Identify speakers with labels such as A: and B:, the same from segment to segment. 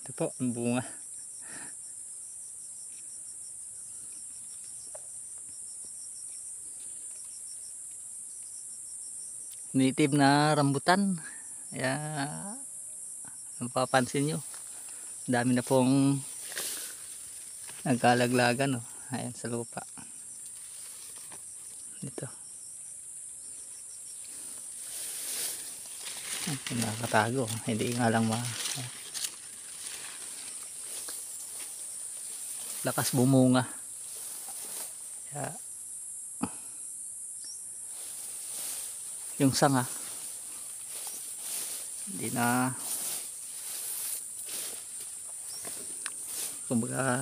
A: Ito po, ang bunga. Native na rambutan. Kaya, napapansin nyo, dami na pong nagkalaglagan. Oh. Ayan sa lupa. Dito. Nakakatago. Hindi nga lang lakas bumunga. Kaya, yung sanga hindi na kumbaga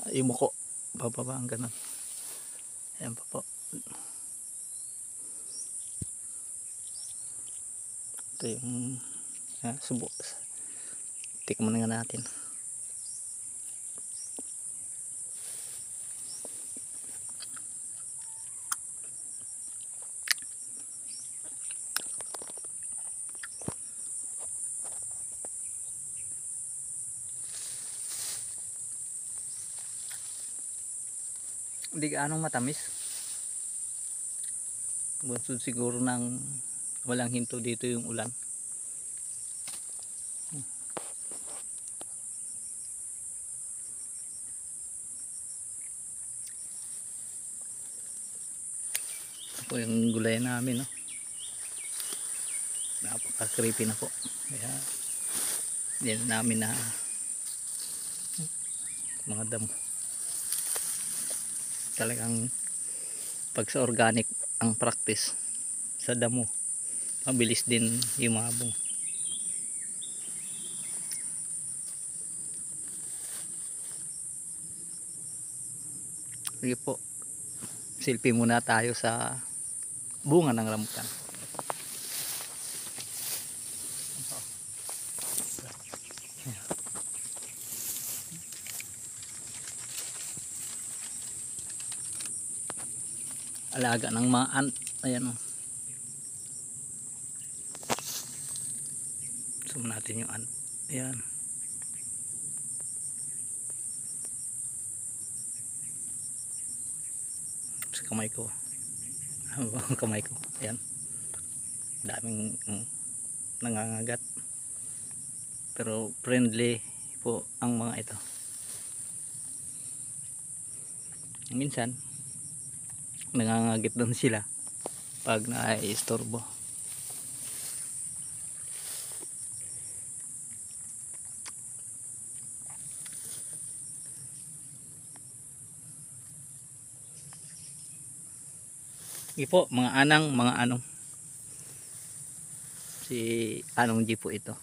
A: yumuko bababa ang ganun. Ayan pa po. Ito yung subo. Tikman nga natin. Hindi gaanong matamis. Bunsod siguro ng walang hinto dito yung ulan. Ito po yung gulay namin, no? Napaka-creepy na po. Kaya hindi na namin na mga damo. Talagang pag sa organic ang practice, sa damo mabilis din yumabong. Sige po, selfie muna tayo sa bunga ng rambutan. Alaga ng mga ant. Ayan o. Zoom natin yung ant. Ayan. Sa kamay ko. Kamay ko. Ayan. Daming nangangagat. Pero friendly po ang mga ito. Minsan nangangagit doon sila pag naiistorbo. Sige po, mga anang, mga anong. Si Anong G po ito.